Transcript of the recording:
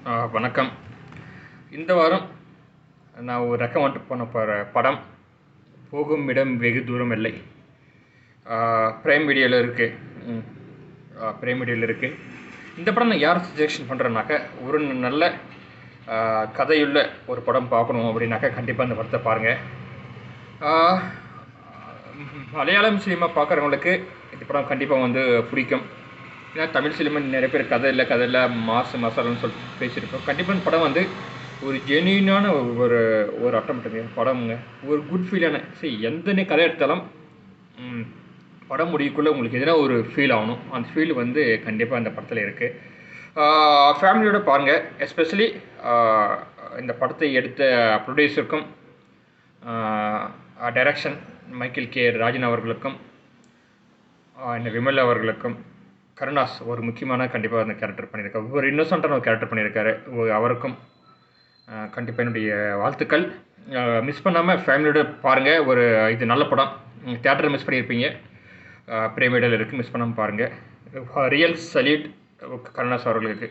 வணக்கம். இந்த வாரம் நான் ஒரு ரெக்கமெண்ட் பண்ண போகிற படம் போகும் இடம் வெகு தூரம் இல்லை. பிரைம் வீடியோவில் இருக்குது. பிரைம் வீடியோவில் இருக்குது. இந்த படம் நான் யார் சஜெக்ஷன் பண்ணுறேன்னாக்கா, ஒரு நல்ல கதையுள்ள ஒரு படம் பார்க்கணும் அப்படின்னாக்கா கண்டிப்பாக இந்த படத்தை பாருங்கள். மலையாளம் சினிமா பார்க்குறவங்களுக்கு இந்த படம் கண்டிப்பாக பிடிக்கும். ஏன்னா தமிழ் சினிமா நிறைய பேர் கதை இல்லை மசாலான்னு சொல்லிட்டு பேசியிருக்கோம். கண்டிப்பாக இந்த படம் ஒரு ஜென்யூனான ஒரு ஒரு ஆட்டோமேட்டிக் படமுங்க. ஒரு குட் ஃபீலான எந்த கதை எடுத்தாலும் படம் முடிவுக்குள்ளே உங்களுக்கு எதனா ஒரு ஃபீல் ஆகணும். அந்த ஃபீல் கண்டிப்பாக இந்த படத்தில் இருக்குது. ஃபேமிலியோடு பாருங்கள். எஸ்பெஷலி இந்த படத்தை எடுத்த ப்ரொடியூசருக்கும் டைரக்ஷன் மைக்கேல் கே ராஜன் அவர்களுக்கும் விமல் அவர்களுக்கும் கருணாஸ் ஒரு முக்கியமான கண்டிப்பாக அந்த கேரக்டர் பண்ணியிருக்காரு. ஒரு இன்னோசென்ட்டான ஒரு கேரக்டர் பண்ணியிருக்காரு. அவருக்கும் கண்டிப்பாக என்னுடைய வாழ்த்துக்கள். மிஸ் பண்ணாமல் ஃபேமிலியோடு பாருங்கள். இது நல்ல படம். தியேட்டரில் மிஸ் பண்ணியிருப்பீங்க. பிரேமிடல் இருக்குது, மிஸ் பண்ணாமல் பாருங்கள். ரியல் சல்யூட் கருணாஸ் அவர்களுக்கு.